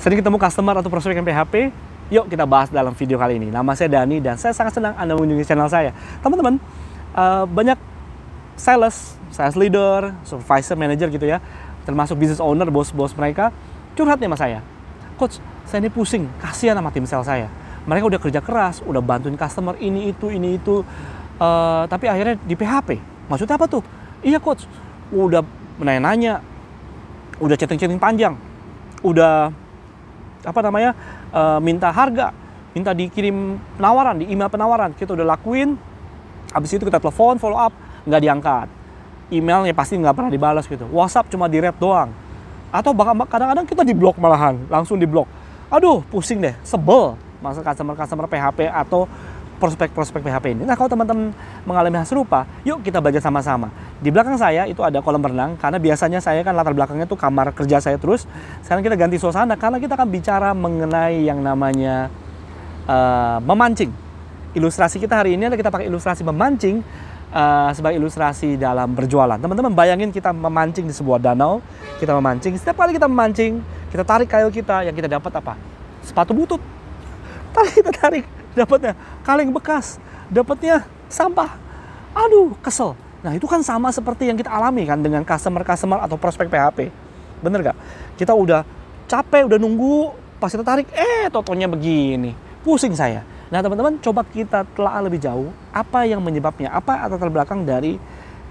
Sering ketemu customer atau prospek yang PHP? Yuk kita bahas dalam video kali ini. Nama saya Dani dan saya sangat senang Anda mengunjungi channel saya. Teman-teman, banyak sales leader, supervisor, manager gitu ya, termasuk business owner, bos-bos mereka, curhat nih sama saya. Coach, saya ini pusing, kasihan sama tim sales saya. Mereka udah kerja keras, udah bantuin customer ini itu, tapi akhirnya di PHP. Maksudnya apa tuh? Iya coach, udah nanya-nanya, udah chatting-chatting panjang, udah minta harga, minta dikirim penawaran, di email penawaran, kita udah lakuin, habis itu kita telepon, follow up, nggak diangkat, emailnya pasti nggak pernah dibalas gitu, WhatsApp cuma di-read doang, atau bahkan kadang-kadang kita di-block malahan, langsung di-block. Aduh, pusing deh, sebel masa customer PHP atau prospek-prospek PHP ini. Nah, kalau teman-teman mengalami hal serupa, yuk kita belajar sama-sama. Di belakang saya itu ada kolam renang, karena biasanya saya kan latar belakangnya tuh kamar kerja saya terus. Sekarang kita ganti suasana, karena kita akan bicara mengenai yang namanya memancing. Ilustrasi kita hari ini adalah kita pakai ilustrasi memancing sebagai ilustrasi dalam berjualan. Teman-teman bayangin kita memancing di sebuah danau, kita memancing. Setiap kali kita memancing, kita tarik kail kita, yang kita dapat apa? Sepatu butut. Kita tarik, dapatnya kaleng bekas, dapatnya sampah. Aduh, kesel. Nah, itu kan sama seperti yang kita alami kan dengan customer atau prospek PHP. Bener gak? Kita udah capek, udah nunggu, pas kita tarik, totonya begini. Pusing saya. Nah, teman-teman, coba kita telah lebih jauh apa yang menyebabnya, apa latar belakang dari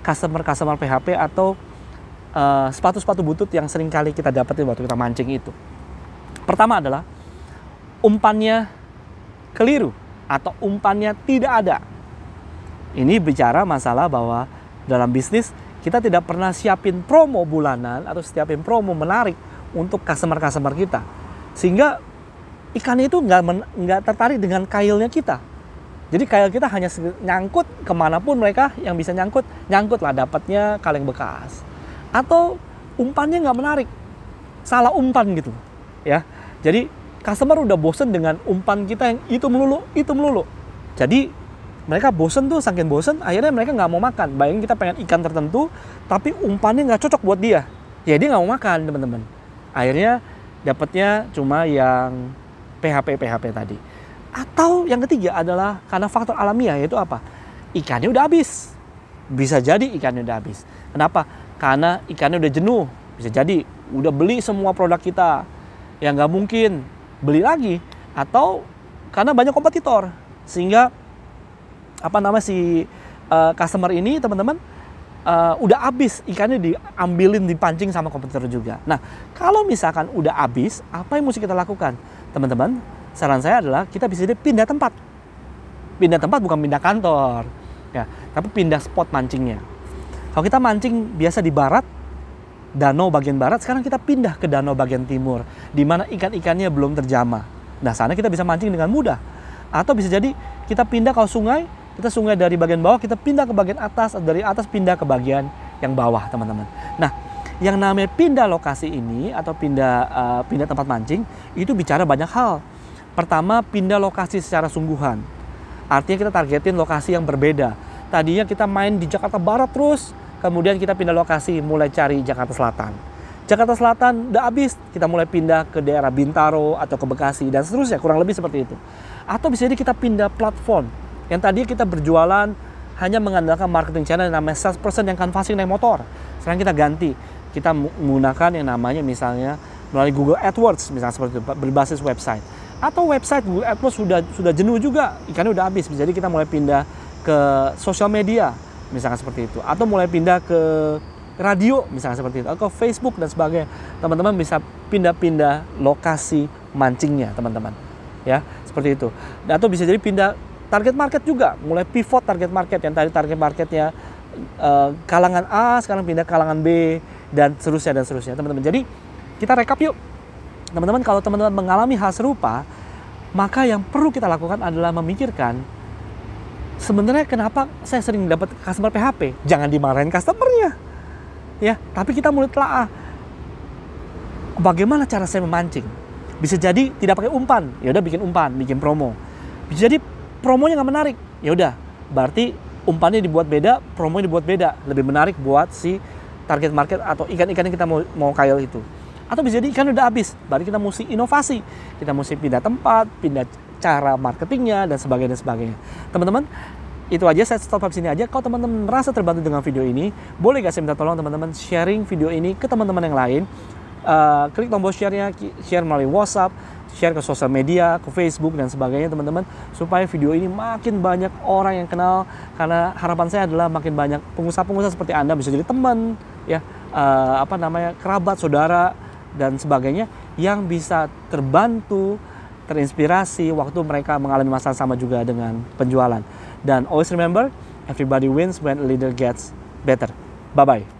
customer PHP atau sepatu-sepatu butut yang sering kali kita dapetin waktu kita mancing itu. Pertama adalah umpannya keliru atau umpannya tidak ada. Ini bicara masalah bahwa dalam bisnis kita tidak pernah siapin promo bulanan atau siapin promo menarik untuk customer kita, sehingga ikannya itu nggak tertarik dengan kailnya kita. Jadi kail kita hanya nyangkut kemanapun mereka yang bisa nyangkut lah, dapatnya kaleng bekas atau umpannya nggak menarik, salah umpan gitu ya. Jadi customer udah bosen dengan umpan kita yang itu melulu. Jadi mereka bosen tuh, saking bosen, akhirnya mereka nggak mau makan. Bayangin kita pengen ikan tertentu, tapi umpannya nggak cocok buat dia. Ya dia nggak mau makan, teman-teman. Akhirnya dapatnya cuma yang PHP tadi. Atau yang ketiga adalah karena faktor alamiah, yaitu apa? Ikannya udah habis. Bisa jadi ikannya udah habis. Kenapa? Karena ikannya udah jenuh. Bisa jadi udah beli semua produk kita. Ya nggak mungkin beli lagi, atau karena banyak kompetitor sehingga customer ini teman-teman udah habis ikannya, diambilin, dipancing sama kompetitor juga. Nah, kalau misalkan udah habis, apa yang mesti kita lakukan teman-teman? Saran saya adalah kita bisa pindah tempat bukan pindah kantor ya, tapi pindah spot mancingnya. Kalau kita mancing biasa di barat, danau bagian barat, sekarang kita pindah ke danau bagian timur, di mana ikan-ikannya belum terjamah. Nah, sana kita bisa mancing dengan mudah. Atau bisa jadi kita pindah ke sungai, kita sungai dari bagian bawah, kita pindah ke bagian atas, atau dari atas pindah ke bagian yang bawah, teman-teman. Nah, yang namanya pindah lokasi ini atau pindah tempat mancing, itu bicara banyak hal. Pertama, pindah lokasi secara sungguhan. Artinya kita targetin lokasi yang berbeda. Tadinya kita main di Jakarta Barat terus, kemudian kita pindah lokasi, mulai cari Jakarta Selatan. Jakarta Selatan udah habis, kita mulai pindah ke daerah Bintaro atau ke Bekasi dan seterusnya, kurang lebih seperti itu. Atau bisa jadi kita pindah platform. Yang tadinya kita berjualan hanya mengandalkan marketing channel yang namanya salesperson yang canvassing naik motor. Sekarang kita ganti, kita menggunakan yang namanya misalnya melalui Google AdWords, misalnya seperti itu, berbasis website. Atau website Google AdWords sudah jenuh juga, ikannya udah habis. Jadi kita mulai pindah ke sosial media, misalkan seperti itu, atau mulai pindah ke radio misalkan seperti itu, atau ke Facebook dan sebagainya. Teman-teman bisa pindah-pindah lokasi mancingnya, teman-teman ya, seperti itu. Atau bisa jadi pindah target market juga, mulai pivot target market. Yang tadi target marketnya kalangan A, sekarang pindah kalangan B dan seterusnya teman-teman. Jadi kita rekap yuk teman-teman. Kalau teman-teman mengalami hal serupa, maka yang perlu kita lakukan adalah memikirkan, sebenarnya kenapa saya sering dapat customer PHP? Jangan dimarahin customernya, ya. Tapi kita mulai telaah, bagaimana cara saya memancing? Bisa jadi tidak pakai umpan, ya udah bikin umpan, bikin promo. Bisa jadi promonya nggak menarik, ya udah, berarti umpannya dibuat beda, promonya dibuat beda, lebih menarik buat si target market atau ikan-ikan yang kita mau kail itu. Atau bisa jadi ikan udah habis, berarti kita mesti inovasi. Kita mesti pindah tempat, pindah cara marketingnya, dan sebagainya. Teman-teman, itu aja, saya stop sampai sini aja. Kalau teman-teman merasa terbantu dengan video ini, boleh gak saya minta tolong teman-teman sharing video ini ke teman-teman yang lain. Klik tombol share-nya, share melalui WhatsApp, share ke sosial media, ke Facebook dan sebagainya teman-teman, supaya video ini makin banyak orang yang kenal. Karena harapan saya adalah makin banyak pengusaha-pengusaha seperti Anda, bisa jadi teman, ya, kerabat, saudara dan sebagainya, yang bisa terbantu, terinspirasi waktu mereka mengalami masalah sama juga dengan penjualan. Dan always remember, everybody wins when a leader gets better. Bye-bye.